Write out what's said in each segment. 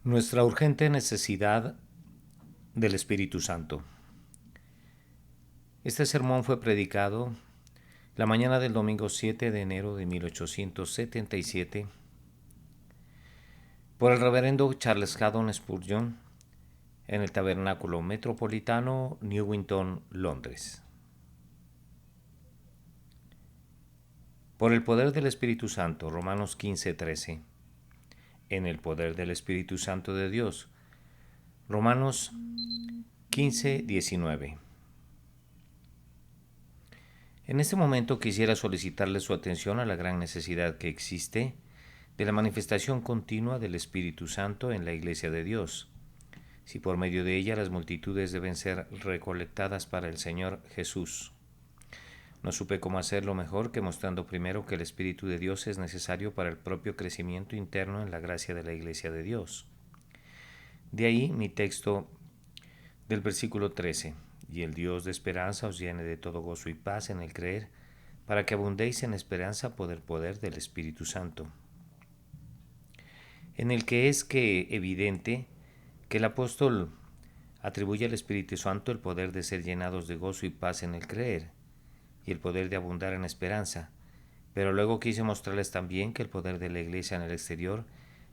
Nuestra urgente necesidad del Espíritu Santo. Este sermón fue predicado la mañana del domingo 7 de enero de 1877 por el reverendo Charles Haddon Spurgeon en el Tabernáculo Metropolitano, Newington, Londres. Por el poder del Espíritu Santo, Romanos 15:13. En el poder del Espíritu Santo de Dios, Romanos 15:19. En este momento quisiera solicitarle su atención a la gran necesidad que existe de la manifestación continua del Espíritu Santo en la Iglesia de Dios, si por medio de ella las multitudes deben ser recolectadas para el Señor Jesús. No supe cómo hacerlo mejor que mostrando primero que el Espíritu de Dios es necesario para el propio crecimiento interno en la gracia de la Iglesia de Dios. De ahí mi texto del versículo 13. Y el Dios de esperanza os llene de todo gozo y paz en el creer, para que abundéis en esperanza por el poder del Espíritu Santo. En el que es que evidente que el apóstol atribuye al Espíritu Santo el poder de ser llenados de gozo y paz en el creer, y el poder de abundar en esperanza. Pero luego quise mostrarles también que el poder de la Iglesia en el exterior,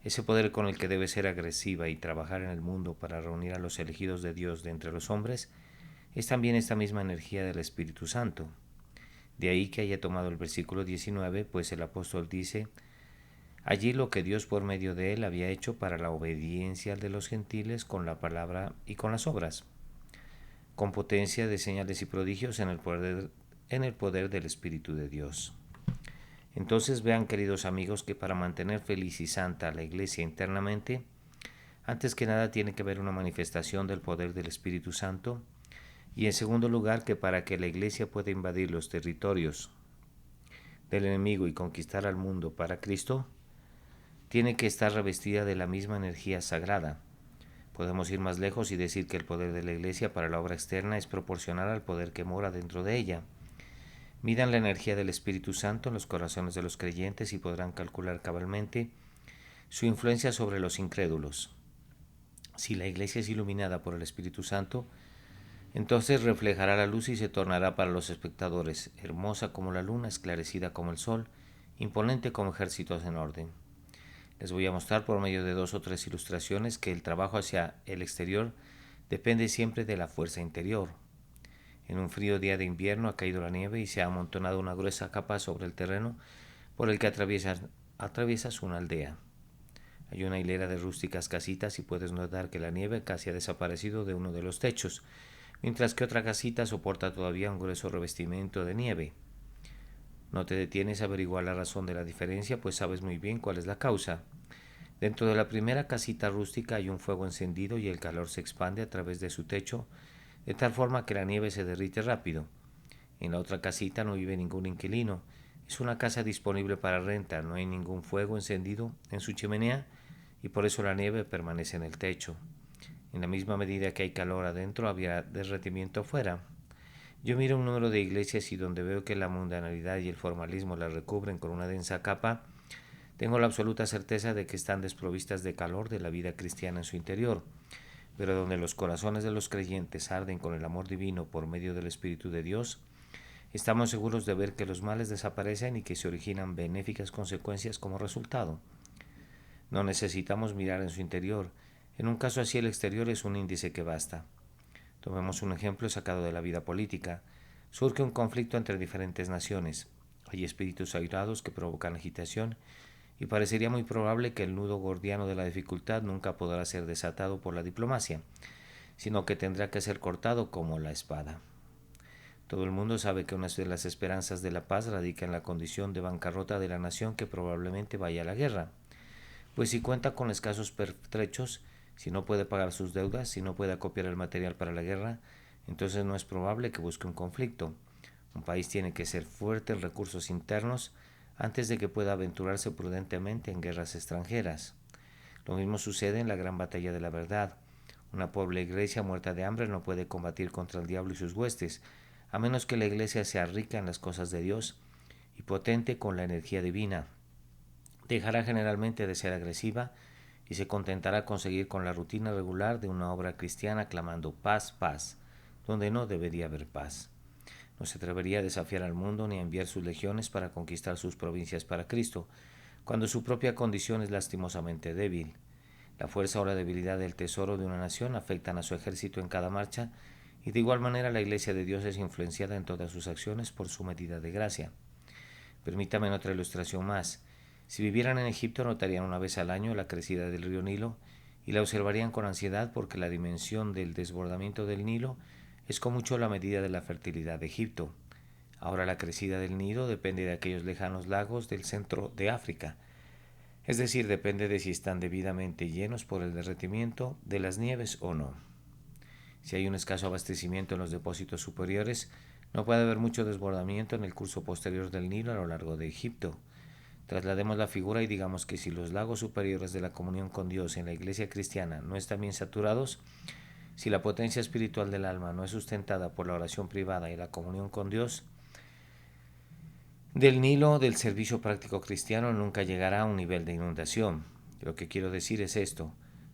ese poder con el que debe ser agresiva y trabajar en el mundo para reunir a los elegidos de Dios de entre los hombres, es también esta misma energía del Espíritu Santo. De ahí que haya tomado el versículo 19, pues el apóstol dice, allí lo que Dios por medio de él había hecho para la obediencia de los gentiles con la palabra y con las obras, con potencia de señales y prodigios en el poder del Espíritu de Dios. Entonces vean, queridos amigos, que para mantener feliz y santa a la Iglesia internamente, antes que nada tiene que haber una manifestación del poder del Espíritu Santo, y en segundo lugar que para que la Iglesia pueda invadir los territorios del enemigo y conquistar al mundo para Cristo, tiene que estar revestida de la misma energía sagrada. Podemos ir más lejos y decir que el poder de la Iglesia para la obra externa es proporcional al poder que mora dentro de ella. Midan la energía del Espíritu Santo en los corazones de los creyentes y podrán calcular cabalmente su influencia sobre los incrédulos. Si la Iglesia es iluminada por el Espíritu Santo, entonces reflejará la luz y se tornará para los espectadores hermosa como la luna, esclarecida como el sol, imponente como ejércitos en orden. Les voy a mostrar por medio de 2 o 3 ilustraciones que el trabajo hacia el exterior depende siempre de la fuerza interior. En un frío día de invierno ha caído la nieve y se ha amontonado una gruesa capa sobre el terreno por el que atraviesas una aldea. Hay una hilera de rústicas casitas y puedes notar que la nieve casi ha desaparecido de uno de los techos, mientras que otra casita soporta todavía un grueso revestimiento de nieve. No te detienes a averiguar la razón de la diferencia, pues sabes muy bien cuál es la causa. Dentro de la primera casita rústica hay un fuego encendido y el calor se expande a través de su techo, de tal forma que la nieve se derrite rápido. En la otra casita no vive ningún inquilino. Es una casa disponible para renta, no hay ningún fuego encendido en su chimenea y por eso la nieve permanece en el techo. En la misma medida que hay calor adentro, había derretimiento afuera. Yo miro un número de iglesias y donde veo que la mundanalidad y el formalismo las recubren con una densa capa, tengo la absoluta certeza de que están desprovistas de calor de la vida cristiana en su interior. Pero donde los corazones de los creyentes arden con el amor divino por medio del Espíritu de Dios, estamos seguros de ver que los males desaparecen y que se originan benéficas consecuencias como resultado. No necesitamos mirar en su interior. En un caso así el exterior es un índice que basta. Tomemos un ejemplo sacado de la vida política. Surge un conflicto entre diferentes naciones. Hay espíritus airados que provocan agitación y parecería muy probable que el nudo gordiano de la dificultad nunca podrá ser desatado por la diplomacia, sino que tendrá que ser cortado como la espada. Todo el mundo sabe que una de las esperanzas de la paz radica en la condición de bancarrota de la nación que probablemente vaya a la guerra. Pues si cuenta con escasos pertrechos, si no puede pagar sus deudas, si no puede acopiar el material para la guerra, entonces no es probable que busque un conflicto. Un país tiene que ser fuerte en recursos internos antes de que pueda aventurarse prudentemente en guerras extranjeras. Lo mismo sucede en la gran batalla de la verdad. Una pobre iglesia muerta de hambre no puede combatir contra el diablo y sus huestes, a menos que la iglesia sea rica en las cosas de Dios y potente con la energía divina. Dejará generalmente de ser agresiva y se contentará con seguir con la rutina regular de una obra cristiana clamando paz, paz, donde no debería haber paz. No se atrevería a desafiar al mundo ni a enviar sus legiones para conquistar sus provincias para Cristo, cuando su propia condición es lastimosamente débil. La fuerza o la debilidad del tesoro de una nación afectan a su ejército en cada marcha, y de igual manera la Iglesia de Dios es influenciada en todas sus acciones por su medida de gracia. Permítame otra ilustración más. Si vivieran en Egipto notarían una vez al año la crecida del río Nilo y la observarían con ansiedad porque la dimensión del desbordamiento del Nilo es con mucho la medida de la fertilidad de Egipto. Ahora la crecida del Nilo depende de aquellos lejanos lagos del centro de África, es decir, depende de si están debidamente llenos por el derretimiento de las nieves o no. Si hay un escaso abastecimiento en los depósitos superiores, no puede haber mucho desbordamiento en el curso posterior del Nilo a lo largo de Egipto. Traslademos la figura y digamos que si los lagos superiores de la comunión con Dios en la iglesia cristiana no están bien saturados, si la potencia espiritual del alma no es sustentada por la oración privada y la comunión con Dios, del Nilo del servicio práctico cristiano nunca llegará a un nivel de inundación. Lo que quiero decir es esto: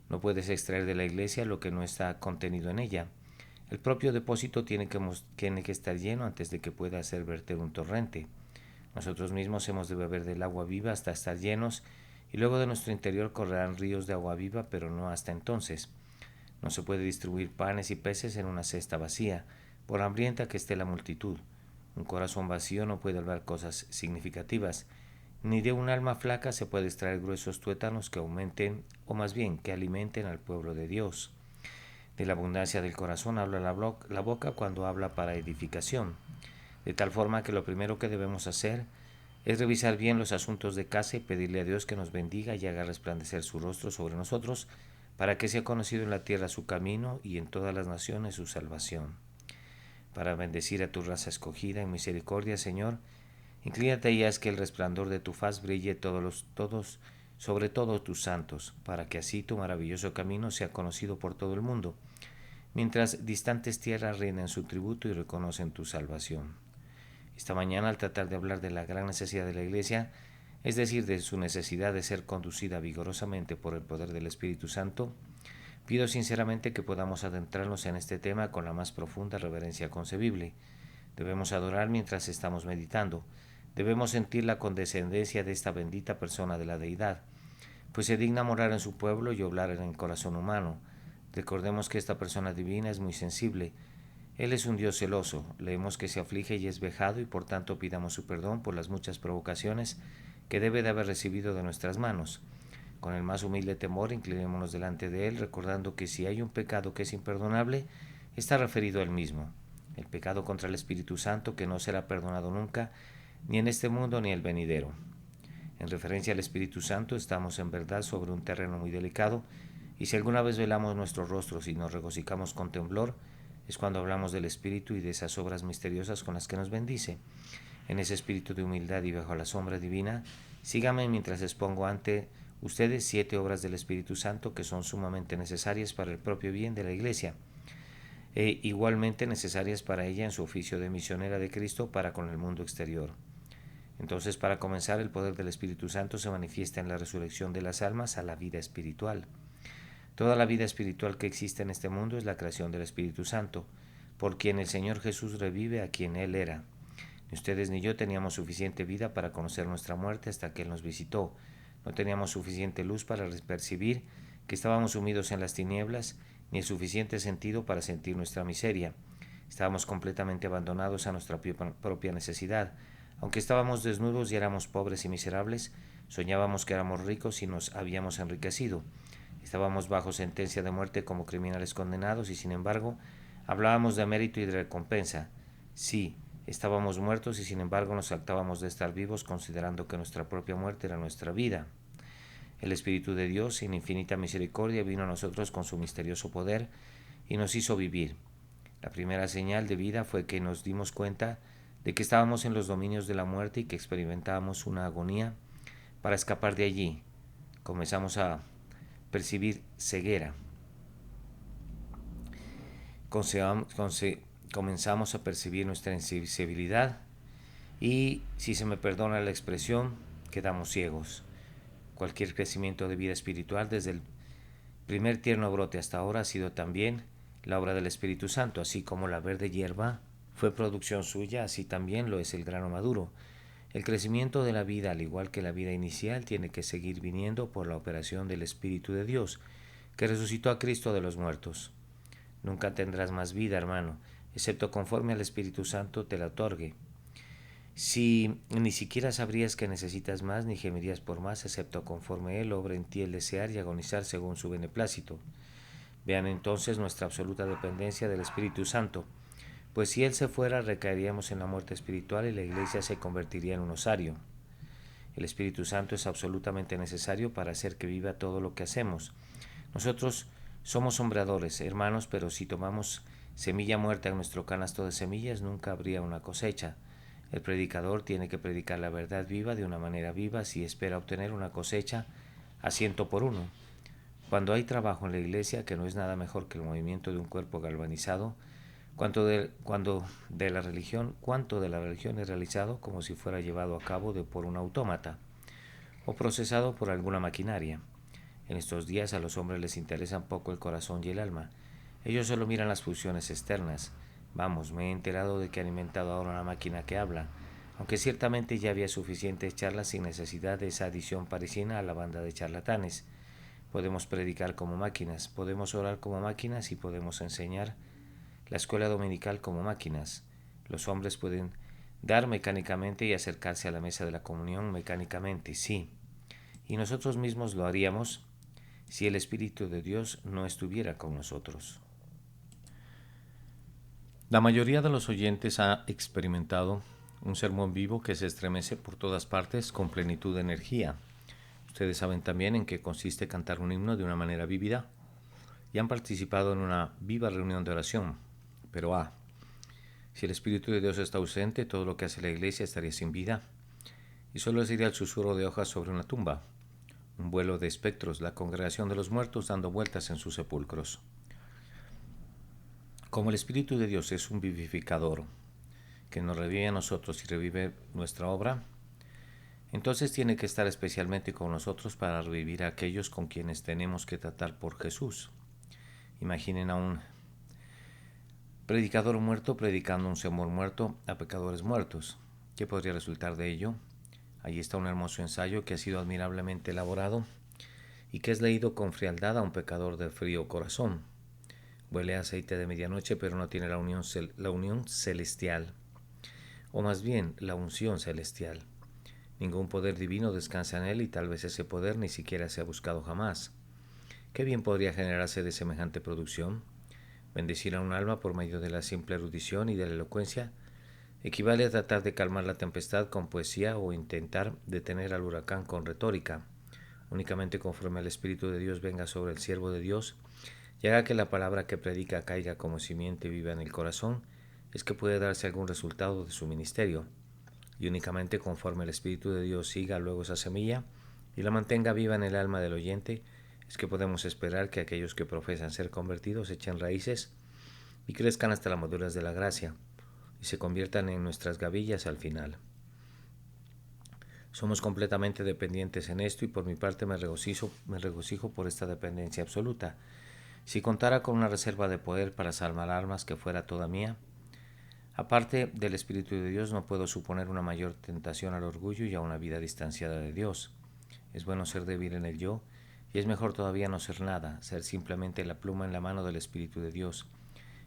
no puedes extraer de la iglesia lo que no está contenido en ella. El propio depósito tiene que estar lleno antes de que pueda hacer verter un torrente. Nosotros mismos hemos de beber del agua viva hasta estar llenos, y luego de nuestro interior correrán ríos de agua viva, pero no hasta entonces. No se puede distribuir panes y peces en una cesta vacía, por hambrienta que esté la multitud. Un corazón vacío no puede hablar cosas significativas, ni de un alma flaca se puede extraer gruesos tuétanos que aumenten, o más bien que alimenten al pueblo de Dios. De la abundancia del corazón habla la boca cuando habla para edificación, de tal forma que lo primero que debemos hacer es revisar bien los asuntos de casa y pedirle a Dios que nos bendiga y haga resplandecer su rostro sobre nosotros, para que sea conocido en la tierra su camino y en todas las naciones su salvación. Para bendecir a tu raza escogida en misericordia, Señor, inclínate y haz que el resplandor de tu faz brille sobre todos tus santos, para que así tu maravilloso camino sea conocido por todo el mundo, mientras distantes tierras rinden su tributo y reconocen tu salvación. Esta mañana, al tratar de hablar de la gran necesidad de la Iglesia, es decir, de su necesidad de ser conducida vigorosamente por el poder del Espíritu Santo, pido sinceramente que podamos adentrarnos en este tema con la más profunda reverencia concebible. Debemos adorar mientras estamos meditando. Debemos sentir la condescendencia de esta bendita persona de la Deidad, pues se digna morar en su pueblo y obrar en el corazón humano. Recordemos que esta persona divina es muy sensible. Él es un Dios celoso. Leemos que se aflige y es vejado, y por tanto pidamos su perdón por las muchas provocaciones que debe de haber recibido de nuestras manos. Con el más humilde temor inclinémonos delante de Él, recordando que si hay un pecado que es imperdonable, está referido a Él mismo, el pecado contra el Espíritu Santo, que no será perdonado nunca, ni en este mundo ni el venidero. En referencia al Espíritu Santo, estamos en verdad sobre un terreno muy delicado, y si alguna vez velamos nuestros rostros y nos regocijamos con temblor, es cuando hablamos del Espíritu y de esas obras misteriosas con las que nos bendice. En ese espíritu de humildad y bajo la sombra divina, sígame mientras expongo ante ustedes 7 obras del Espíritu Santo que son sumamente necesarias para el propio bien de la Iglesia, e igualmente necesarias para ella en su oficio de misionera de Cristo para con el mundo exterior. Entonces, para comenzar, el poder del Espíritu Santo se manifiesta en la resurrección de las almas a la vida espiritual. Toda la vida espiritual que existe en este mundo es la creación del Espíritu Santo, por quien el Señor Jesús revive a quien Él era. Ni ustedes ni yo teníamos suficiente vida para conocer nuestra muerte hasta que Él nos visitó. No teníamos suficiente luz para percibir que estábamos sumidos en las tinieblas, ni el suficiente sentido para sentir nuestra miseria. Estábamos completamente abandonados a nuestra propia necesidad. Aunque estábamos desnudos y éramos pobres y miserables, soñábamos que éramos ricos y nos habíamos enriquecido. Estábamos bajo sentencia de muerte como criminales condenados y, sin embargo, hablábamos de mérito y de recompensa. Sí, estábamos muertos y, sin embargo, nos jactábamos de estar vivos, considerando que nuestra propia muerte era nuestra vida. El Espíritu de Dios, en infinita misericordia, vino a nosotros con su misterioso poder y nos hizo vivir. La primera señal de vida fue que nos dimos cuenta de que estábamos en los dominios de la muerte y que experimentábamos una agonía. Para escapar de allí, comenzamos a percibir ceguera. Comenzamos a percibir nuestra insensibilidad y, si se me perdona la expresión, quedamos ciegos. Cualquier crecimiento de vida espiritual desde el primer tierno brote hasta ahora ha sido también la obra del Espíritu Santo, así como la verde hierba fue producción suya, así también lo es el grano maduro. El crecimiento de la vida, al igual que la vida inicial, tiene que seguir viniendo por la operación del Espíritu de Dios, que resucitó a Cristo de los muertos. Nunca tendrás más vida, hermano, excepto conforme al Espíritu Santo te la otorgue. Si ni siquiera sabrías que necesitas más, ni gemirías por más, excepto conforme Él obra en ti el desear y agonizar según su beneplácito. Vean entonces nuestra absoluta dependencia del Espíritu Santo, pues si Él se fuera, recaeríamos en la muerte espiritual y la Iglesia se convertiría en un osario. El Espíritu Santo es absolutamente necesario para hacer que viva todo lo que hacemos. Nosotros somos sembradores, hermanos, pero si tomamos semilla muerta en nuestro canasto de semillas, nunca habría una cosecha. El predicador tiene que predicar la verdad viva de una manera viva si espera obtener una cosecha a 100 por 1. Cuando hay trabajo en la iglesia, que no es nada mejor que el movimiento de un cuerpo galvanizado, cuanto de la religión es realizado como si fuera llevado a cabo por un autómata o procesado por alguna maquinaria. En estos días a los hombres les interesan poco el corazón y el alma. Ellos solo miran las funciones externas. Vamos, me he enterado de que han inventado ahora una máquina que habla, aunque ciertamente ya había suficientes charlas sin necesidad de esa adición parisina a la banda de charlatanes. Podemos predicar como máquinas, podemos orar como máquinas y podemos enseñar la escuela dominical como máquinas. Los hombres pueden dar mecánicamente y acercarse a la mesa de la comunión mecánicamente, sí. Y nosotros mismos lo haríamos si el Espíritu de Dios no estuviera con nosotros. La mayoría de los oyentes ha experimentado un sermón vivo que se estremece por todas partes con plenitud de energía. Ustedes saben también en qué consiste cantar un himno de una manera vívida y han participado en una viva reunión de oración. Pero si el Espíritu de Dios está ausente, todo lo que hace la Iglesia estaría sin vida y solo sería el susurro de hojas sobre una tumba, un vuelo de espectros, la congregación de los muertos dando vueltas en sus sepulcros. Como el Espíritu de Dios es un vivificador que nos revive a nosotros y revive nuestra obra, entonces tiene que estar especialmente con nosotros para revivir a aquellos con quienes tenemos que tratar por Jesús. Imaginen a un predicador muerto predicando un sermón muerto a pecadores muertos. ¿Qué podría resultar de ello? Allí está un hermoso ensayo que ha sido admirablemente elaborado y que es leído con frialdad a un pecador de frío corazón. Huele a aceite de medianoche, pero no tiene la unión celestial, o más bien la unción celestial. Ningún poder divino descansa en él y tal vez ese poder ni siquiera se ha buscado jamás. ¿Qué bien podría generarse de semejante producción? Bendecir a un alma por medio de la simple erudición y de la elocuencia equivale a tratar de calmar la tempestad con poesía o intentar detener al huracán con retórica. Únicamente conforme el Espíritu de Dios venga sobre el siervo de Dios y haga que la palabra que predica caiga como simiente viva en el corazón, es que puede darse algún resultado de su ministerio. Y únicamente conforme el Espíritu de Dios siga luego esa semilla y la mantenga viva en el alma del oyente, es que podemos esperar que aquellos que profesan ser convertidos echen raíces y crezcan hasta la madurez de la gracia y se conviertan en nuestras gavillas al final. Somos completamente dependientes en esto y por mi parte me regocijo por esta dependencia absoluta. Si contara con una reserva de poder para salvar almas que fuera toda mía, aparte del Espíritu de Dios no puedo suponer una mayor tentación al orgullo y a una vida distanciada de Dios. Es bueno ser débil en el yo, y es mejor todavía no ser nada, ser simplemente la pluma en la mano del Espíritu de Dios,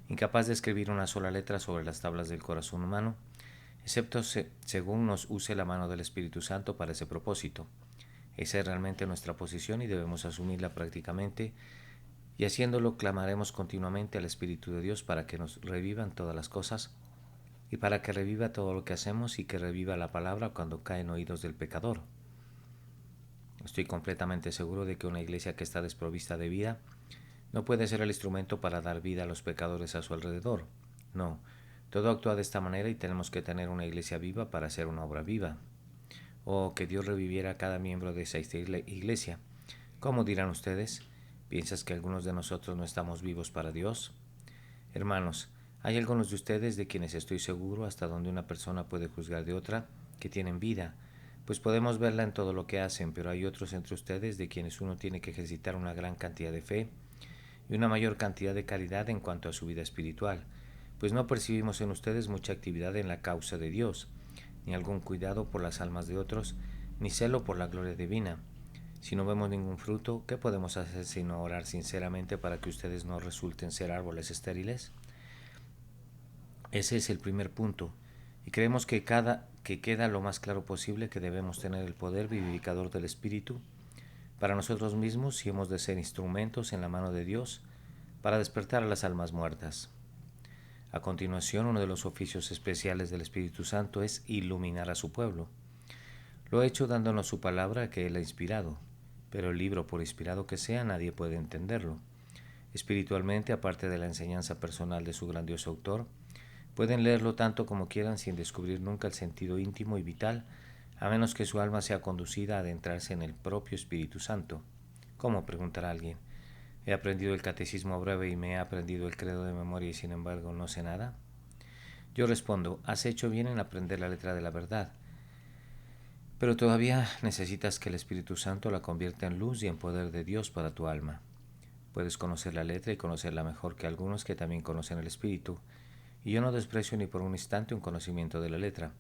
incapaz de escribir una sola letra sobre las tablas del corazón humano, excepto según nos use la mano del Espíritu Santo para ese propósito. Esa es realmente nuestra posición y debemos asumirla prácticamente, y haciéndolo clamaremos continuamente al Espíritu de Dios para que nos revivan todas las cosas y para que reviva todo lo que hacemos y que reviva la palabra cuando cae en oídos del pecador. Estoy completamente seguro de que una iglesia que está desprovista de vida no puede ser el instrumento para dar vida a los pecadores a su alrededor. No, todo actúa de esta manera y tenemos que tener una iglesia viva para hacer una obra viva. Oh, que Dios reviviera a cada miembro de esa iglesia. ¿Cómo dirán ustedes? ¿Piensas que algunos de nosotros no estamos vivos para Dios? Hermanos, hay algunos de ustedes de quienes estoy seguro hasta donde una persona puede juzgar de otra que tienen vida, pues podemos verla en todo lo que hacen, pero hay otros entre ustedes de quienes uno tiene que ejercitar una gran cantidad de fe y una mayor cantidad de caridad en cuanto a su vida espiritual, pues no percibimos en ustedes mucha actividad en la causa de Dios, ni algún cuidado por las almas de otros, ni celo por la gloria divina. Si no vemos ningún fruto, ¿qué podemos hacer sino orar sinceramente para que ustedes no resulten ser árboles estériles? Ese es el primer punto, y creemos que queda lo más claro posible que debemos tener el poder vivificador del Espíritu para nosotros mismos si hemos de ser instrumentos en la mano de Dios para despertar a las almas muertas. A continuación, uno de los oficios especiales del Espíritu Santo es iluminar a su pueblo. Lo ha hecho dándonos su palabra que Él ha inspirado, pero el libro, por inspirado que sea, nadie puede entenderlo. Espiritualmente, aparte de la enseñanza personal de su grandioso autor, pueden leerlo tanto como quieran sin descubrir nunca el sentido íntimo y vital, a menos que su alma sea conducida a adentrarse en el propio Espíritu Santo. ¿Cómo?, preguntará alguien. He aprendido el catecismo breve y me he aprendido el credo de memoria y sin embargo no sé nada. Yo respondo, has hecho bien en aprender la letra de la verdad, pero todavía necesitas que el Espíritu Santo la convierta en luz y en poder de Dios para tu alma. Puedes conocer la letra y conocerla mejor que algunos que también conocen el Espíritu, y yo no desprecio ni por un instante un conocimiento de la letra,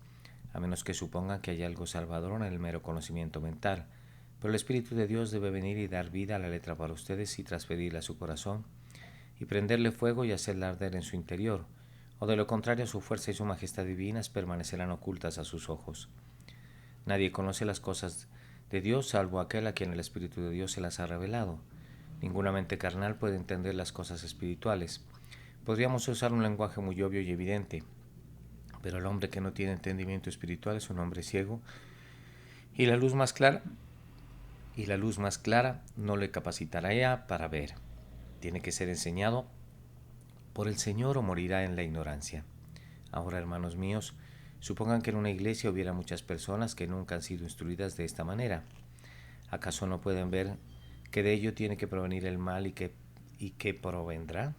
a menos que supongan que hay algo salvador en el mero conocimiento mental, pero el Espíritu de Dios debe venir y dar vida a la letra para ustedes y transferirla a su corazón, y prenderle fuego y hacerla arder en su interior, o de lo contrario su fuerza y su majestad divinas permanecerán ocultas a sus ojos. Nadie conoce las cosas de Dios salvo aquel a quien el Espíritu de Dios se las ha revelado. Ninguna mente carnal puede entender las cosas espirituales. Podríamos usar un lenguaje muy obvio y evidente, pero el hombre que no tiene entendimiento espiritual es un hombre ciego, y la luz más clara no le capacitará ya para ver. Tiene que ser enseñado por el Señor o morirá en la ignorancia. Ahora, hermanos míos, supongan que en una iglesia hubiera muchas personas que nunca han sido instruidas de esta manera. ¿Acaso no pueden ver que de ello tiene que provenir el mal y que provendrá?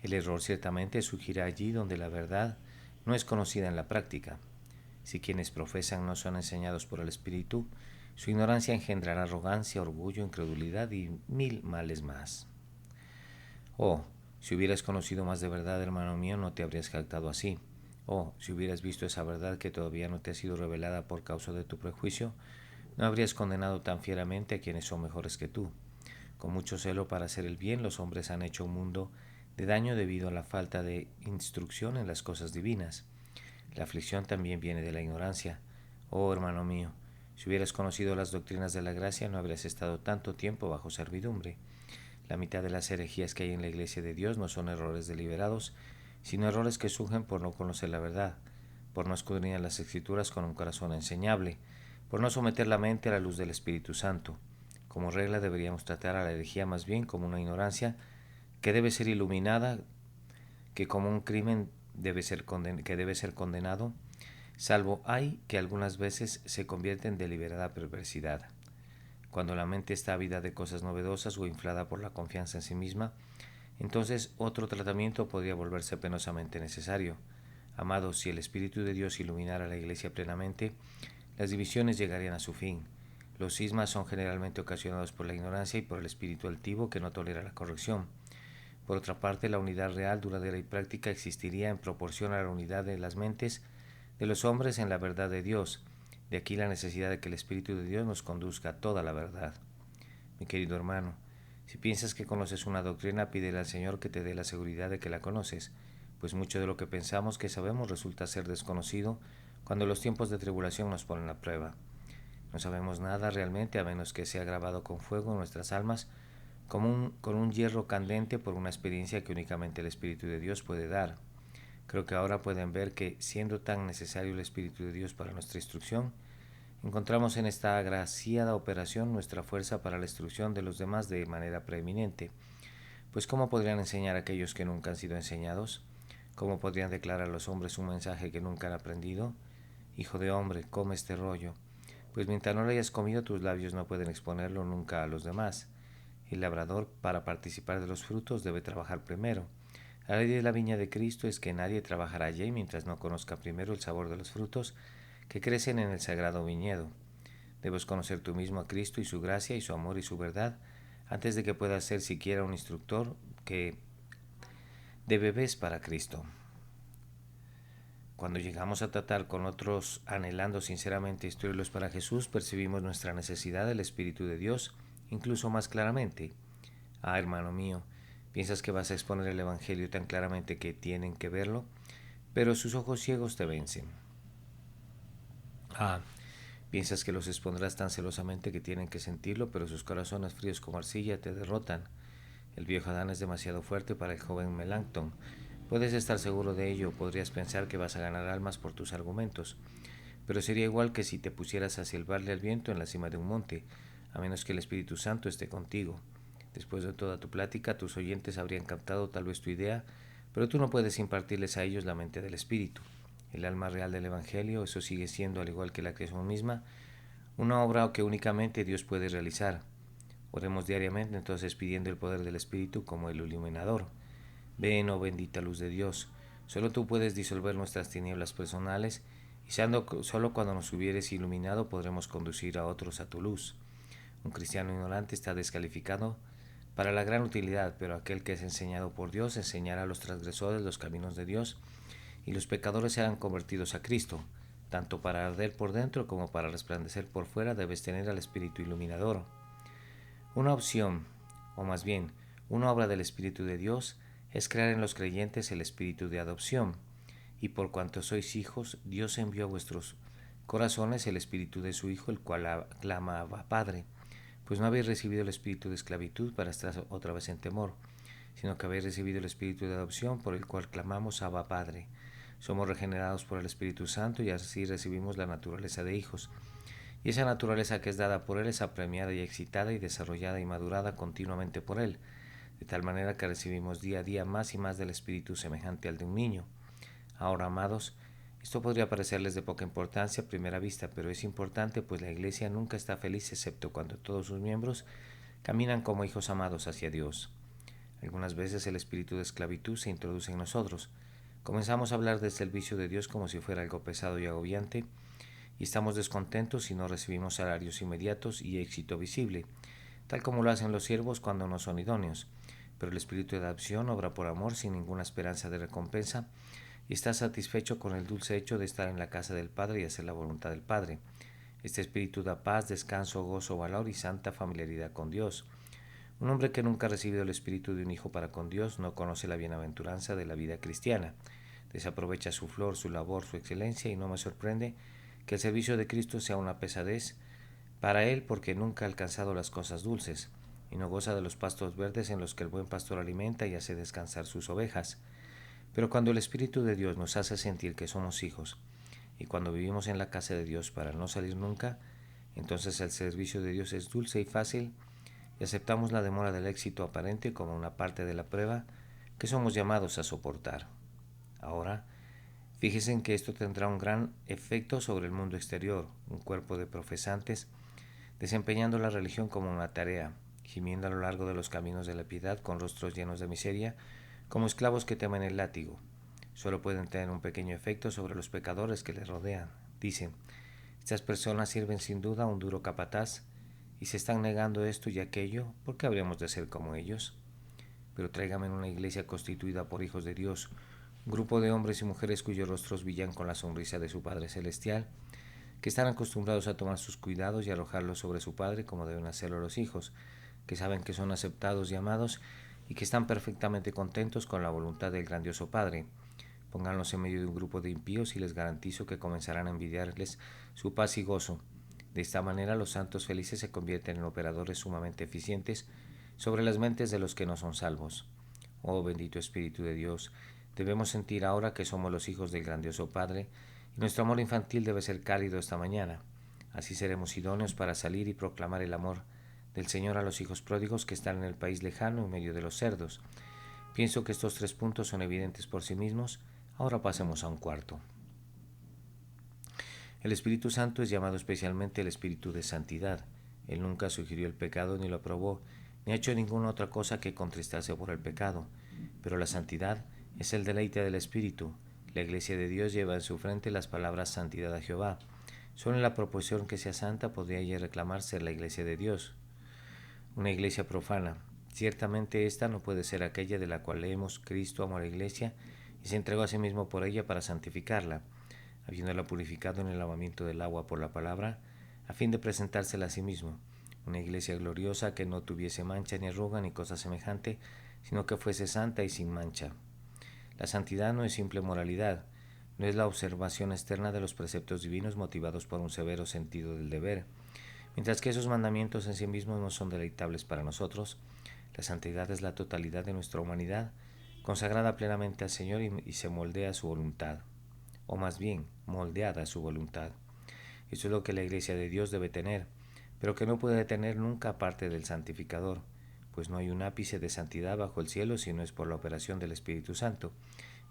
El error ciertamente surgirá allí donde la verdad no es conocida en la práctica. Si quienes profesan no son enseñados por el Espíritu, su ignorancia engendrará arrogancia, orgullo, incredulidad y 1000 males más. Oh, si hubieras conocido más de verdad, hermano mío, no te habrías jactado así. Oh, si hubieras visto esa verdad que todavía no te ha sido revelada por causa de tu prejuicio, no habrías condenado tan fieramente a quienes son mejores que tú. Con mucho celo para hacer el bien, los hombres han hecho un mundo de daño debido a la falta de instrucción en las cosas divinas. La aflicción también viene de la ignorancia. Oh, hermano mío, si hubieras conocido las doctrinas de la gracia, no habrías estado tanto tiempo bajo servidumbre. La mitad de las herejías que hay en la Iglesia de Dios no son errores deliberados, sino errores que surgen por no conocer la verdad, por no escudriñar las Escrituras con un corazón enseñable, por no someter la mente a la luz del Espíritu Santo. Como regla deberíamos tratar a la herejía más bien como una ignorancia que debe ser iluminada, que como un crimen que debe ser condenado, salvo hay que algunas veces se convierte en deliberada perversidad. Cuando la mente está ávida de cosas novedosas o inflada por la confianza en sí misma, entonces otro tratamiento podría volverse penosamente necesario. Amados, si el Espíritu de Dios iluminara a la Iglesia plenamente, las divisiones llegarían a su fin. Los cismas son generalmente ocasionados por la ignorancia y por el espíritu altivo que no tolera la corrección. Por otra parte, la unidad real, duradera y práctica existiría en proporción a la unidad de las mentes de los hombres en la verdad de Dios. De aquí la necesidad de que el Espíritu de Dios nos conduzca a toda la verdad. Mi querido hermano, si piensas que conoces una doctrina, pídele al Señor que te dé la seguridad de que la conoces, pues mucho de lo que pensamos que sabemos resulta ser desconocido cuando los tiempos de tribulación nos ponen a prueba. No sabemos nada realmente a menos que sea grabado con fuego en nuestras almas con un hierro candente por una experiencia que únicamente el Espíritu de Dios puede dar. Creo que ahora pueden ver que, siendo tan necesario el Espíritu de Dios para nuestra instrucción, encontramos en esta agraciada operación nuestra fuerza para la instrucción de los demás de manera preeminente. Pues ¿cómo podrían enseñar a aquellos que nunca han sido enseñados? ¿Cómo podrían declarar a los hombres un mensaje que nunca han aprendido? Hijo de hombre, come este rollo, pues mientras no lo hayas comido tus labios no pueden exponerlo nunca a los demás. El labrador, para participar de los frutos, debe trabajar primero. La ley de la viña de Cristo es que nadie trabajará allí mientras no conozca primero el sabor de los frutos que crecen en el sagrado viñedo. Debes conocer tú mismo a Cristo y su gracia y su amor y su verdad antes de que puedas ser siquiera un instructor de bebés para Cristo. Cuando llegamos a tratar con otros anhelando sinceramente instruirlos para Jesús, percibimos nuestra necesidad del Espíritu de Dios incluso más claramente. Hermano mío, piensas que vas a exponer el Evangelio tan claramente que tienen que verlo, pero sus ojos ciegos te vencen. Piensas que los expondrás tan celosamente que tienen que sentirlo, pero sus corazones fríos como arcilla te derrotan. El viejo Adán es demasiado fuerte para el joven Melanchthon. Puedes estar seguro de ello, podrías pensar que vas a ganar almas por tus argumentos, pero sería igual que si te pusieras a silbarle al viento en la cima de un monte, a menos que el Espíritu Santo esté contigo. Después de toda tu plática, tus oyentes habrían captado tal vez tu idea, pero tú no puedes impartirles a ellos la mente del Espíritu. El alma real del Evangelio, eso sigue siendo, al igual que la creación misma, una obra que únicamente Dios puede realizar. Oremos diariamente entonces pidiendo el poder del Espíritu como el iluminador. Ven, oh bendita luz de Dios, solo tú puedes disolver nuestras tinieblas personales y solo cuando nos hubieres iluminado podremos conducir a otros a tu luz. Un cristiano ignorante está descalificado para la gran utilidad, pero aquel que es enseñado por Dios enseñará a los transgresores los caminos de Dios y los pecadores serán convertidos a Cristo. Tanto para arder por dentro como para resplandecer por fuera debes tener al Espíritu iluminador. Una opción, o más bien, una obra del Espíritu de Dios es crear en los creyentes el espíritu de adopción, y por cuanto sois hijos, Dios envió a vuestros corazones el espíritu de su Hijo, el cual clama Abba Padre, pues no habéis recibido el espíritu de esclavitud para estar otra vez en temor, sino que habéis recibido el espíritu de adopción por el cual clamamos Abba Padre. Somos regenerados por el Espíritu Santo y así recibimos la naturaleza de hijos. Y esa naturaleza que es dada por Él es apremiada y excitada y desarrollada y madurada continuamente por Él, de tal manera que recibimos día a día más y más del Espíritu semejante al de un niño. Ahora, amados, esto podría parecerles de poca importancia a primera vista, pero es importante, pues la Iglesia nunca está feliz excepto cuando todos sus miembros caminan como hijos amados hacia Dios. Algunas veces el espíritu de esclavitud se introduce en nosotros. Comenzamos a hablar del servicio de Dios como si fuera algo pesado y agobiante, y estamos descontentos si no recibimos salarios inmediatos y éxito visible, tal como lo hacen los siervos cuando no son idóneos. Pero el espíritu de adopción obra por amor sin ninguna esperanza de recompensa y está satisfecho con el dulce hecho de estar en la casa del Padre y hacer la voluntad del Padre. Este espíritu da paz, descanso, gozo, valor y santa familiaridad con Dios. Un hombre que nunca ha recibido el espíritu de un hijo para con Dios no conoce la bienaventuranza de la vida cristiana. Desaprovecha su flor, su labor, su excelencia, y no me sorprende que el servicio de Cristo sea una pesadez para él, porque nunca ha alcanzado las cosas dulces y no goza de los pastos verdes en los que el buen pastor alimenta y hace descansar sus ovejas. Pero cuando el Espíritu de Dios nos hace sentir que somos hijos y cuando vivimos en la casa de Dios para no salir nunca, entonces el servicio de Dios es dulce y fácil y aceptamos la demora del éxito aparente como una parte de la prueba que somos llamados a soportar. Ahora, fíjense en que esto tendrá un gran efecto sobre el mundo exterior, un cuerpo de profesantes desempeñando la religión como una tarea, gimiendo a lo largo de los caminos de la piedad con rostros llenos de miseria, como esclavos que temen el látigo. Solo pueden tener un pequeño efecto sobre los pecadores que les rodean. Dicen, estas personas sirven sin duda a un duro capataz y se están negando esto y aquello, ¿por qué habríamos de ser como ellos? Pero tráigame en una iglesia constituida por hijos de Dios, un grupo de hombres y mujeres cuyos rostros brillan con la sonrisa de su Padre Celestial, que están acostumbrados a tomar sus cuidados y arrojarlos sobre su Padre como deben hacerlo los hijos, que saben que son aceptados y amados y que están perfectamente contentos con la voluntad del grandioso Padre. Pónganlos en medio de un grupo de impíos y les garantizo que comenzarán a envidiarles su paz y gozo. De esta manera los santos felices se convierten en operadores sumamente eficientes sobre las mentes de los que no son salvos. Oh bendito Espíritu de Dios, debemos sentir ahora que somos los hijos del grandioso Padre, y nuestro amor infantil debe ser cálido esta mañana. Así seremos idóneos para salir y proclamar el amor del Señor a los hijos pródigos que están en el país lejano en medio de los cerdos. Pienso que estos 3 puntos son evidentes por sí mismos. Ahora pasemos a un cuarto. El Espíritu Santo es llamado especialmente el Espíritu de Santidad. Él nunca sugirió el pecado ni lo aprobó, ni ha hecho ninguna otra cosa que contristarse por el pecado. Pero la santidad es el deleite del Espíritu. La Iglesia de Dios lleva en su frente las palabras santidad a Jehová. Solo en la proporción que sea santa podría ella reclamar ser la iglesia de Dios. Una iglesia profana. Ciertamente esta no puede ser aquella de la cual leemos: Cristo amó a la iglesia y se entregó a sí mismo por ella para santificarla, habiéndola purificado en el lavamiento del agua por la palabra, a fin de presentársela a sí mismo, una iglesia gloriosa que no tuviese mancha ni arruga ni cosa semejante, sino que fuese santa y sin mancha. La santidad no es simple moralidad, no es la observación externa de los preceptos divinos motivados por un severo sentido del deber. Mientras que esos mandamientos en sí mismos no son deleitables para nosotros, la santidad es la totalidad de nuestra humanidad, consagrada plenamente al Señor y se moldea a su voluntad, o más bien, moldeada a su voluntad. Eso es lo que la Iglesia de Dios debe tener, pero que no puede tener nunca aparte del santificador, pues no hay un ápice de santidad bajo el cielo si no es por la operación del Espíritu Santo.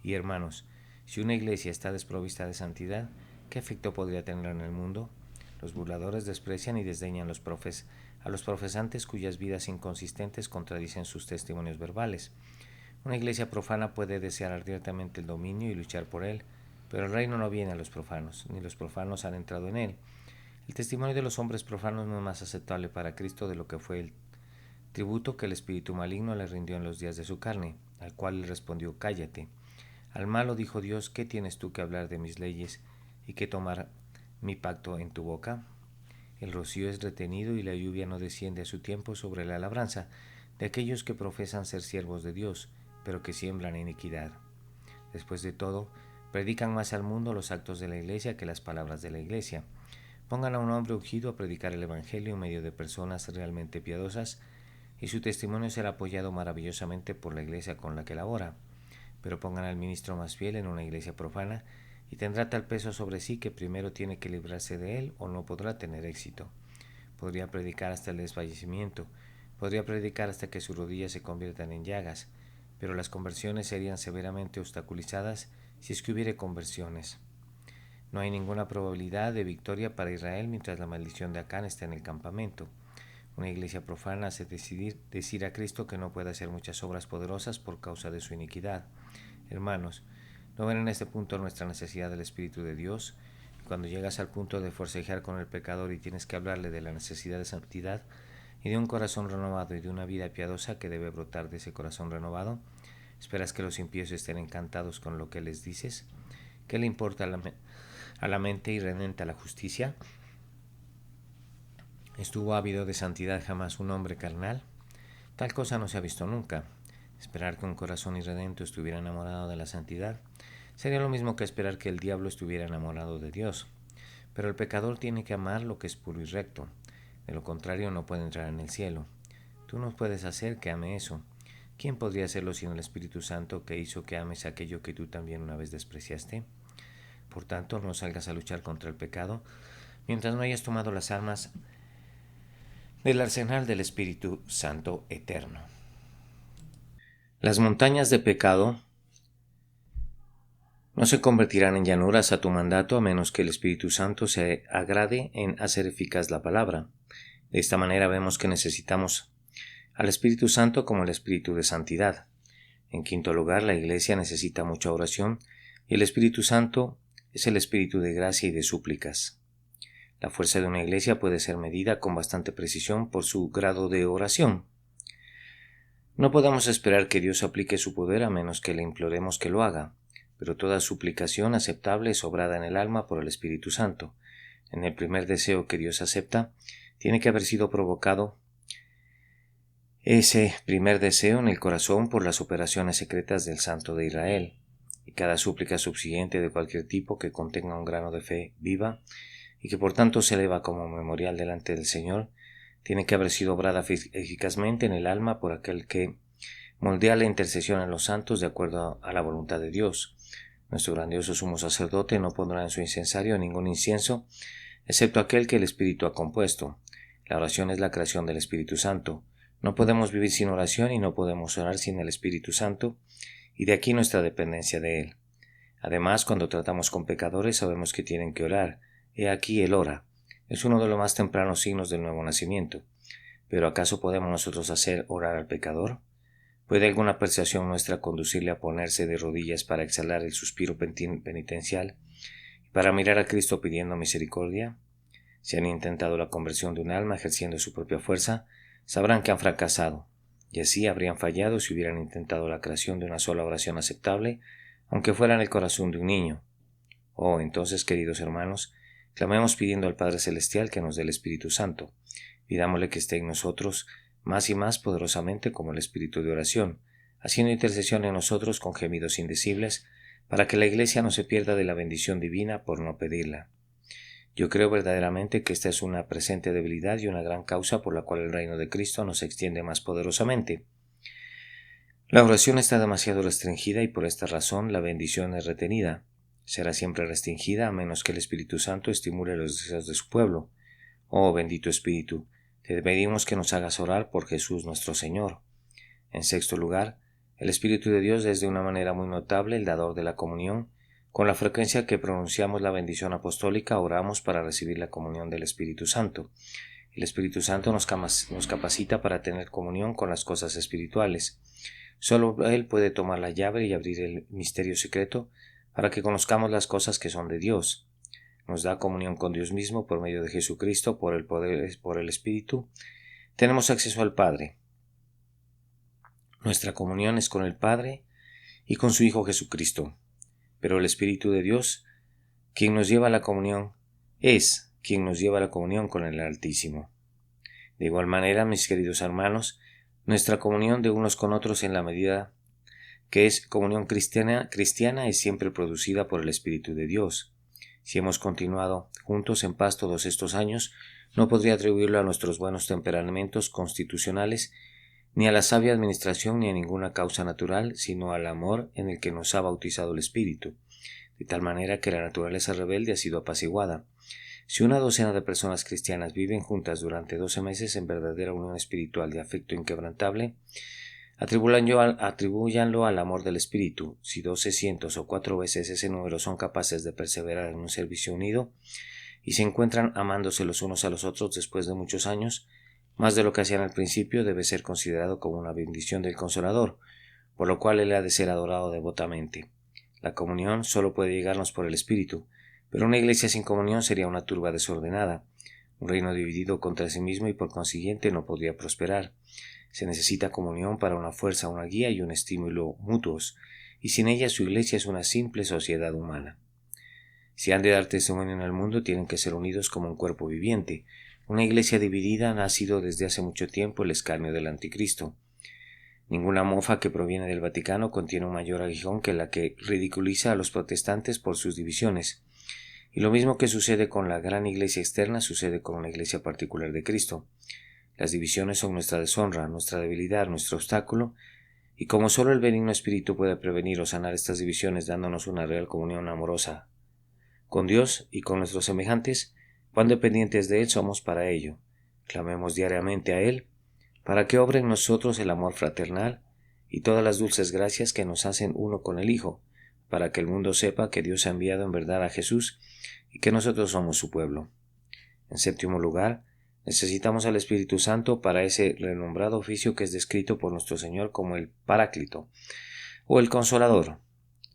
Y hermanos, si una iglesia está desprovista de santidad, ¿qué efecto podría tener en el mundo? Los burladores desprecian y desdeñan a los profesantes cuyas vidas inconsistentes contradicen sus testimonios verbales. Una iglesia profana puede desear ardientemente el dominio y luchar por él, pero el reino no viene a los profanos, ni los profanos han entrado en él. El testimonio de los hombres profanos no es más aceptable para Cristo de lo que fue el tributo que el espíritu maligno le rindió en los días de su carne, al cual le respondió: cállate. Al malo dijo Dios: ¿qué tienes tú que hablar de mis leyes y que tomar mi pacto en tu boca? El rocío es retenido y la lluvia no desciende a su tiempo sobre la labranza de aquellos que profesan ser siervos de Dios, pero que siembran iniquidad. Después de todo, predican más al mundo los actos de la iglesia que las palabras de la iglesia. Pongan a un hombre ungido a predicar el evangelio en medio de personas realmente piadosas, y su testimonio será apoyado maravillosamente por la iglesia con la que labora. Pero pongan al ministro más fiel en una iglesia profana, y tendrá tal peso sobre sí que primero tiene que librarse de él o no podrá tener éxito. Podría predicar hasta el desfallecimiento, podría predicar hasta que sus rodillas se conviertan en llagas, pero las conversiones serían severamente obstaculizadas si es que hubiere conversiones. No hay ninguna probabilidad de victoria para Israel mientras la maldición de Acán está en el campamento. Una iglesia profana hace decir a Cristo que no puede hacer muchas obras poderosas por causa de su iniquidad. Hermanos, ¿no ven en este punto nuestra necesidad del Espíritu de Dios? Cuando llegas al punto de forcejear con el pecador y tienes que hablarle de la necesidad de santidad y de un corazón renovado y de una vida piadosa que debe brotar de ese corazón renovado, ¿esperas que los impíos estén encantados con lo que les dices? ¿Qué le importa a la mente irredenente a la justicia? ¿Estuvo ávido de santidad jamás un hombre carnal? Tal cosa no se ha visto nunca. Esperar que un corazón irredento estuviera enamorado de la santidad sería lo mismo que esperar que el diablo estuviera enamorado de Dios. Pero el pecador tiene que amar lo que es puro y recto. De lo contrario no puede entrar en el cielo. Tú no puedes hacer que ame eso. ¿Quién podría hacerlo sino el Espíritu Santo que hizo que ames aquello que tú también una vez despreciaste? Por tanto, no salgas a luchar contra el pecado mientras no hayas tomado las armas del arsenal del Espíritu Santo eterno. Las montañas de pecado no se convertirán en llanuras a tu mandato a menos que el Espíritu Santo se agrade en hacer eficaz la palabra. De esta manera vemos que necesitamos al Espíritu Santo como el Espíritu de santidad. En quinto lugar, la Iglesia necesita mucha oración y el Espíritu Santo es el Espíritu de gracia y de súplicas. La fuerza de una iglesia puede ser medida con bastante precisión por su grado de oración. No podemos esperar que Dios aplique su poder a menos que le imploremos que lo haga, pero toda suplicación aceptable es obrada en el alma por el Espíritu Santo. En el primer deseo que Dios acepta, tiene que haber sido provocado ese primer deseo en el corazón por las operaciones secretas del Santo de Israel, y cada súplica subsiguiente de cualquier tipo que contenga un grano de fe viva y que por tanto se eleva como memorial delante del Señor, tiene que haber sido obrada eficazmente en el alma por aquel que moldea la intercesión en los santos de acuerdo a la voluntad de Dios. Nuestro grandioso sumo sacerdote no pondrá en su incensario ningún incienso, excepto aquel que el Espíritu ha compuesto. La oración es la creación del Espíritu Santo. No podemos vivir sin oración y no podemos orar sin el Espíritu Santo, y de aquí nuestra dependencia de él. Además, cuando tratamos con pecadores sabemos que tienen que orar. He aquí el ora. Es uno de los más tempranos signos del nuevo nacimiento. ¿Pero acaso podemos nosotros hacer orar al pecador? ¿Puede alguna persuasión nuestra conducirle a ponerse de rodillas para exhalar el suspiro penitencial para mirar a Cristo pidiendo misericordia. Si han intentado la conversión de un alma ejerciendo su propia fuerza, sabrán que han fracasado, y así habrían fallado si hubieran intentado la creación de una sola oración aceptable, aunque fuera en el corazón de un niño. Oh, entonces, queridos hermanos, clamemos pidiendo al Padre Celestial que nos dé el Espíritu Santo. Pidámosle que esté en nosotros más y más poderosamente como el Espíritu de oración, haciendo intercesión en nosotros con gemidos indecibles, para que la Iglesia no se pierda de la bendición divina por no pedirla. Yo creo verdaderamente que esta es una presente debilidad y una gran causa por la cual el reino de Cristo no se extiende más poderosamente. La oración está demasiado restringida y por esta razón la bendición es retenida. Será siempre restringida a menos que el Espíritu Santo estimule los deseos de su pueblo. Oh bendito Espíritu, te pedimos que nos hagas orar por Jesús nuestro Señor. En sexto lugar, el Espíritu de Dios es de una manera muy notable el dador de la comunión. Con la frecuencia que pronunciamos la bendición apostólica, oramos para recibir la comunión del Espíritu Santo. El Espíritu Santo nos capacita para tener comunión con las cosas espirituales. Solo Él puede tomar la llave y abrir el misterio secreto para que conozcamos las cosas que son de Dios. Nos da comunión con Dios mismo por medio de Jesucristo, por el Espíritu. Tenemos acceso al Padre. Nuestra comunión es con el Padre y con su Hijo Jesucristo. Pero el Espíritu de Dios, quien nos lleva a la comunión, es quien nos lleva a la comunión con el Altísimo. De igual manera, mis queridos hermanos, nuestra comunión de unos con otros en la medida que es comunión cristiana es siempre producida por el Espíritu de Dios. Si hemos continuado juntos en paz todos estos años, no podría atribuirlo a nuestros buenos temperamentos constitucionales, ni a la sabia administración ni a ninguna causa natural, sino al amor en el que nos ha bautizado el Espíritu, de tal manera que la naturaleza rebelde ha sido apaciguada. Si una docena de personas cristianas viven juntas durante 12 meses en verdadera unión espiritual de afecto inquebrantable, atribúyanlo al amor del Espíritu. Si 12, 100 o 4 veces ese número son capaces de perseverar en un servicio unido y se encuentran amándose los unos a los otros después de muchos años, más de lo que hacían al principio debe ser considerado como una bendición del Consolador, por lo cual Él ha de ser adorado devotamente. La comunión solo puede llegarnos por el Espíritu, pero una iglesia sin comunión sería una turba desordenada, un reino dividido contra sí mismo y por consiguiente no podría prosperar. Se necesita comunión para una fuerza, una guía y un estímulo mutuos, y sin ella su iglesia es una simple sociedad humana. Si han de dar testimonio en el mundo, tienen que ser unidos como un cuerpo viviente. Una iglesia dividida ha sido desde hace mucho tiempo el escarnio del anticristo. Ninguna mofa que proviene del Vaticano contiene un mayor aguijón que la que ridiculiza a los protestantes por sus divisiones. Y lo mismo que sucede con la gran iglesia externa sucede con una iglesia particular de Cristo. Las divisiones son nuestra deshonra, nuestra debilidad, nuestro obstáculo, y como solo el benigno Espíritu puede prevenir o sanar estas divisiones dándonos una real comunión amorosa con Dios y con nuestros semejantes, cuán dependientes de Él somos para ello. Clamemos diariamente a Él, para que obre en nosotros el amor fraternal y todas las dulces gracias que nos hacen uno con el Hijo, para que el mundo sepa que Dios ha enviado en verdad a Jesús y que nosotros somos su pueblo. En séptimo lugar, necesitamos al Espíritu Santo para ese renombrado oficio que es descrito por nuestro Señor como el Paráclito o el Consolador.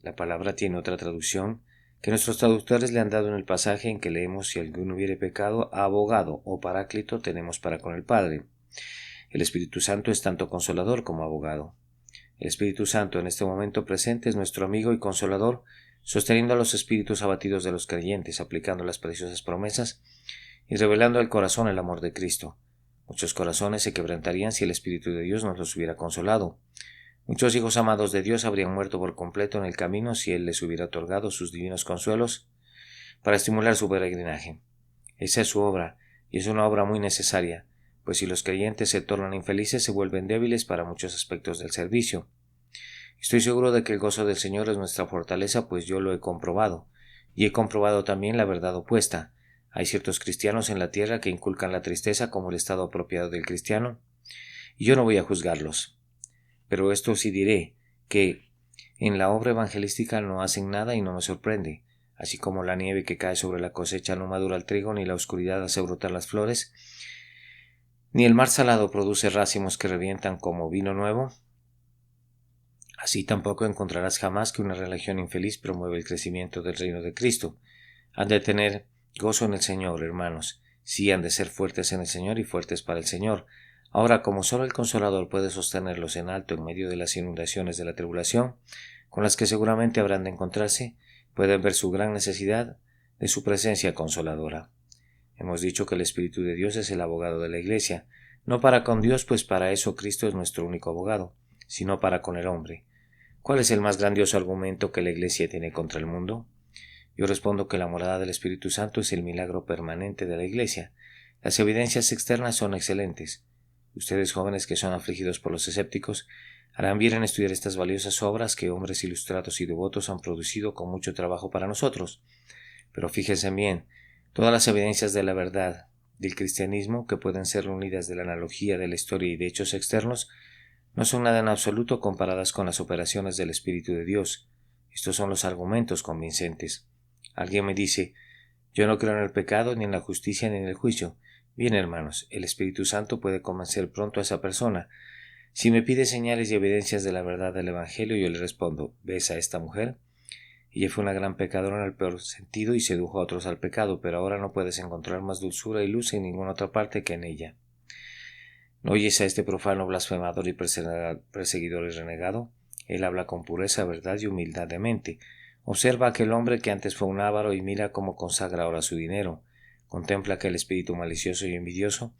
La palabra tiene otra traducción que nuestros traductores le han dado en el pasaje en que leemos: si alguno hubiere pecado, abogado o Paráclito tenemos para con el Padre. El Espíritu Santo es tanto consolador como abogado. El Espíritu Santo en este momento presente es nuestro amigo y consolador, sosteniendo a los espíritus abatidos de los creyentes, aplicando las preciosas promesas y revelando al corazón el amor de Cristo. Muchos corazones se quebrantarían si el Espíritu de Dios no los hubiera consolado. Muchos hijos amados de Dios habrían muerto por completo en el camino si Él les hubiera otorgado sus divinos consuelos para estimular su peregrinaje. Esa es su obra, y es una obra muy necesaria, pues si los creyentes se tornan infelices se vuelven débiles para muchos aspectos del servicio. Estoy seguro de que el gozo del Señor es nuestra fortaleza, pues yo lo he comprobado, y he comprobado también la verdad opuesta. Hay ciertos cristianos en la tierra que inculcan la tristeza como el estado apropiado del cristiano, y yo no voy a juzgarlos. Pero esto sí diré, que en la obra evangelística no hacen nada y no me sorprende. Así como la nieve que cae sobre la cosecha no madura el trigo, ni la oscuridad hace brotar las flores, ni el mar salado produce racimos que revientan como vino nuevo, así tampoco encontrarás jamás que una religión infeliz promueva el crecimiento del reino de Cristo. Han de tener gozo en el Señor, hermanos. Sí, han de ser fuertes en el Señor y fuertes para el Señor. Ahora, como solo el Consolador puede sostenerlos en alto en medio de las inundaciones de la tribulación, con las que seguramente habrán de encontrarse, pueden ver su gran necesidad de su presencia consoladora. Hemos dicho que el Espíritu de Dios es el abogado de la Iglesia, no para con Dios, pues para eso Cristo es nuestro único abogado, sino para con el hombre. ¿Cuál es el más grandioso argumento que la Iglesia tiene contra el mundo? Yo respondo que la morada del Espíritu Santo es el milagro permanente de la Iglesia. Las evidencias externas son excelentes. Ustedes, jóvenes que son afligidos por los escépticos, harán bien en estudiar estas valiosas obras que hombres ilustrados y devotos han producido con mucho trabajo para nosotros. Pero fíjense bien, todas las evidencias de la verdad del cristianismo, que pueden ser reunidas de la analogía de la historia y de hechos externos, no son nada en absoluto comparadas con las operaciones del Espíritu de Dios. Estos son los argumentos convincentes. Alguien me dice, yo no creo en el pecado, ni en la justicia, ni en el juicio. Bien, hermanos, el Espíritu Santo puede convencer pronto a esa persona. Si me pide señales y evidencias de la verdad del Evangelio, yo le respondo, ¿ves a esta mujer? Ella fue una gran pecadora en el peor sentido y sedujo a otros al pecado, pero ahora no puedes encontrar más dulzura y luz en ninguna otra parte que en ella. ¿No oyes a este profano blasfemador y perseguidor y renegado? Él habla con pureza, verdad y humildad de mente. Observa a aquel hombre que antes fue un avaro y mira cómo consagra ahora su dinero. Contempla aquel espíritu malicioso y envidioso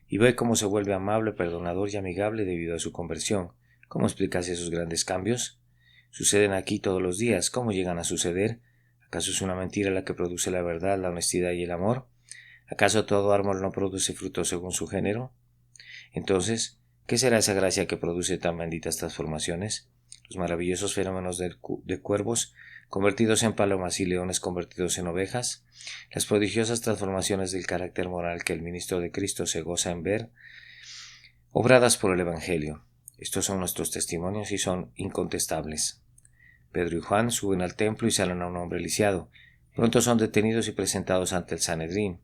y ve cómo se vuelve amable, perdonador y amigable debido a su conversión. ¿Cómo explicas esos grandes cambios? Suceden aquí todos los días. ¿Cómo llegan a suceder? ¿Acaso es una mentira la que produce la verdad, la honestidad y el amor? ¿Acaso todo árbol no produce fruto según su género? Entonces, ¿qué será esa gracia que produce tan benditas transformaciones? Los maravillosos fenómenos de cuervos convertidos en palomas y leones convertidos en ovejas, las prodigiosas transformaciones del carácter moral que el ministro de Cristo se goza en ver, obradas por el Evangelio. Estos son nuestros testimonios y son incontestables. Pedro y Juan suben al templo y salen a un hombre lisiado. Pronto son detenidos y presentados ante el Sanedrín.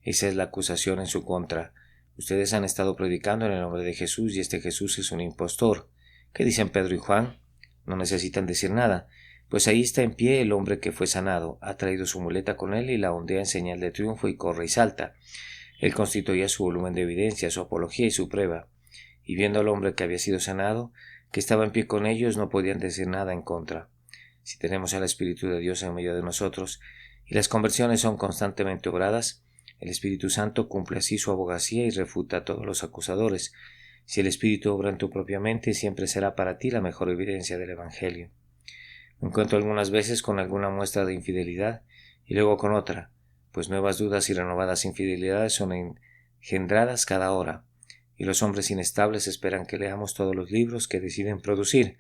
Esa es la acusación en su contra. Ustedes han estado predicando en el nombre de Jesús y este Jesús es un impostor. ¿Qué dicen Pedro y Juan? No necesitan decir nada, pues ahí está en pie el hombre que fue sanado, ha traído su muleta con él y la ondea en señal de triunfo y corre y salta. Él constituía su volumen de evidencia, su apología y su prueba. Y viendo al hombre que había sido sanado, que estaba en pie con ellos, no podían decir nada en contra. Si tenemos al Espíritu de Dios en medio de nosotros, y las conversiones son constantemente obradas, el Espíritu Santo cumple así su abogacía y refuta a todos los acusadores. Si el Espíritu obra en tu propia mente, siempre será para ti la mejor evidencia del Evangelio. Me encuentro algunas veces con alguna muestra de infidelidad y luego con otra, pues nuevas dudas y renovadas infidelidades son engendradas cada hora, y los hombres inestables esperan que leamos todos los libros que deciden producir,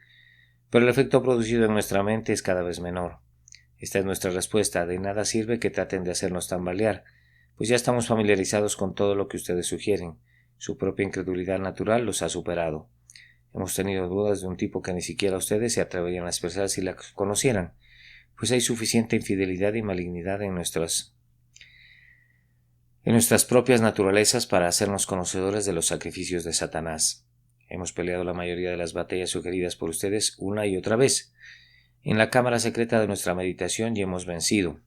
pero el efecto producido en nuestra mente es cada vez menor. Esta es nuestra respuesta. De nada sirve que traten de hacernos tambalear, pues ya estamos familiarizados con todo lo que ustedes sugieren. Su propia incredulidad natural los ha superado. Hemos tenido dudas de un tipo que ni siquiera ustedes se atreverían a expresar si la conocieran, pues hay suficiente infidelidad y malignidad en nuestras propias naturalezas para hacernos conocedores de los sacrificios de Satanás. Hemos peleado la mayoría de las batallas sugeridas por ustedes una y otra vez, en la cámara secreta de nuestra meditación, y hemos vencido,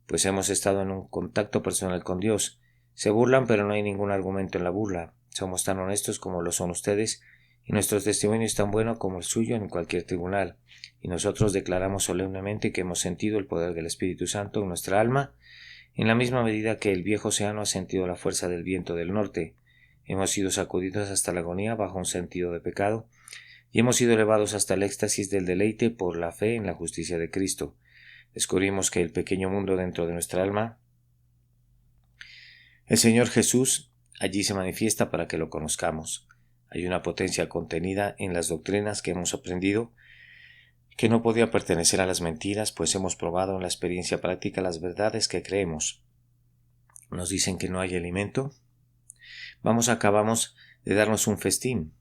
pues hemos estado en un contacto personal con Dios. Se burlan, pero no hay ningún argumento en la burla. Somos tan honestos como lo son ustedes, y nuestro testimonio es tan bueno como el suyo en cualquier tribunal, y nosotros declaramos solemnemente que hemos sentido el poder del Espíritu Santo en nuestra alma, en la misma medida que el viejo océano ha sentido la fuerza del viento del norte. Hemos sido sacudidos hasta la agonía bajo un sentido de pecado, y hemos sido elevados hasta el éxtasis del deleite por la fe en la justicia de Cristo. Descubrimos que el pequeño mundo dentro de nuestra alma, el Señor Jesús, allí se manifiesta para que lo conozcamos. Hay una potencia contenida en las doctrinas que hemos aprendido que no podía pertenecer a las mentiras, pues hemos probado en la experiencia práctica las verdades que creemos. Nos dicen que no hay alimento. Acabamos de darnos un festín.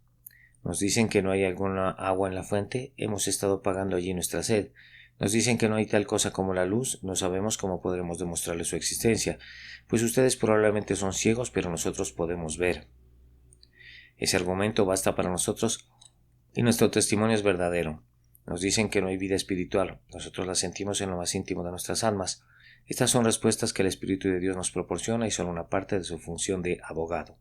Nos dicen que no hay alguna agua en la fuente, hemos estado pagando allí nuestra sed. Nos dicen que no hay tal cosa como la luz, no sabemos cómo podremos demostrarle su existencia, pues ustedes probablemente son ciegos, pero nosotros podemos ver. Ese argumento basta para nosotros y nuestro testimonio es verdadero. Nos dicen que no hay vida espiritual, nosotros la sentimos en lo más íntimo de nuestras almas. Estas son respuestas que el Espíritu de Dios nos proporciona y son una parte de su función de abogado.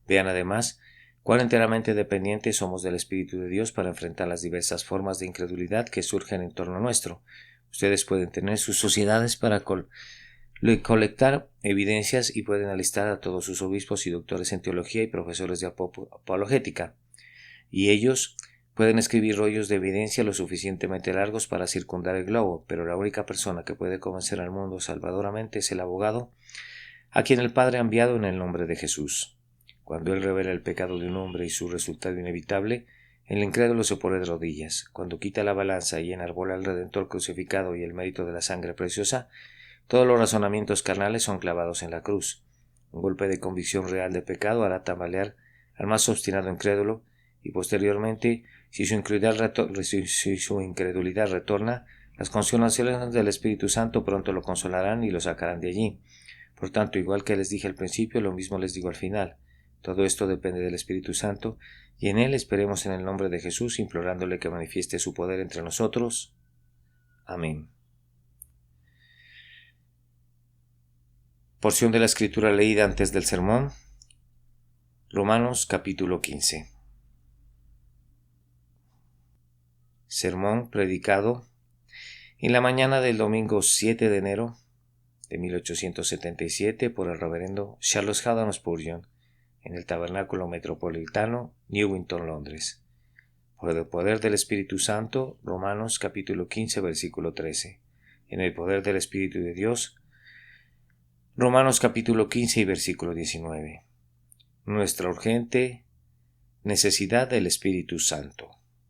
Vean además cuán enteramente dependientes somos del Espíritu de Dios para enfrentar las diversas formas de incredulidad que surgen en torno nuestro. Ustedes pueden tener sus sociedades para colectar evidencias y pueden alistar a todos sus obispos y doctores en teología y profesores de apologética. Y ellos pueden escribir rollos de evidencia lo suficientemente largos para circundar el globo, pero la única persona que puede convencer al mundo salvadoramente es el abogado, a quien el Padre ha enviado en el nombre de Jesús. Cuando Él revela el pecado de un hombre y su resultado inevitable, el incrédulo se pone de rodillas. Cuando quita la balanza y enarbola al Redentor crucificado y el mérito de la sangre preciosa, todos los razonamientos carnales son clavados en la cruz. Un golpe de convicción real de pecado hará tambalear al más obstinado incrédulo, y posteriormente, si su incredulidad retorna, las consolaciones del Espíritu Santo pronto lo consolarán y lo sacarán de allí. Por tanto, igual que les dije al principio, lo mismo les digo al final. Todo esto depende del Espíritu Santo, y en Él esperemos en el nombre de Jesús, implorándole que manifieste su poder entre nosotros. Amén. Porción de la Escritura leída antes del sermón. Romanos capítulo 15. Sermón predicado en la mañana del domingo 7 de enero de 1877 por el reverendo Charles Haddon Spurgeon en el Tabernáculo Metropolitano, Newington, Londres. Por el poder del Espíritu Santo, Romanos capítulo 15, versículo 13. En el poder del Espíritu de Dios, Romanos capítulo 15 y versículo 19. Nuestra urgente necesidad del Espíritu Santo.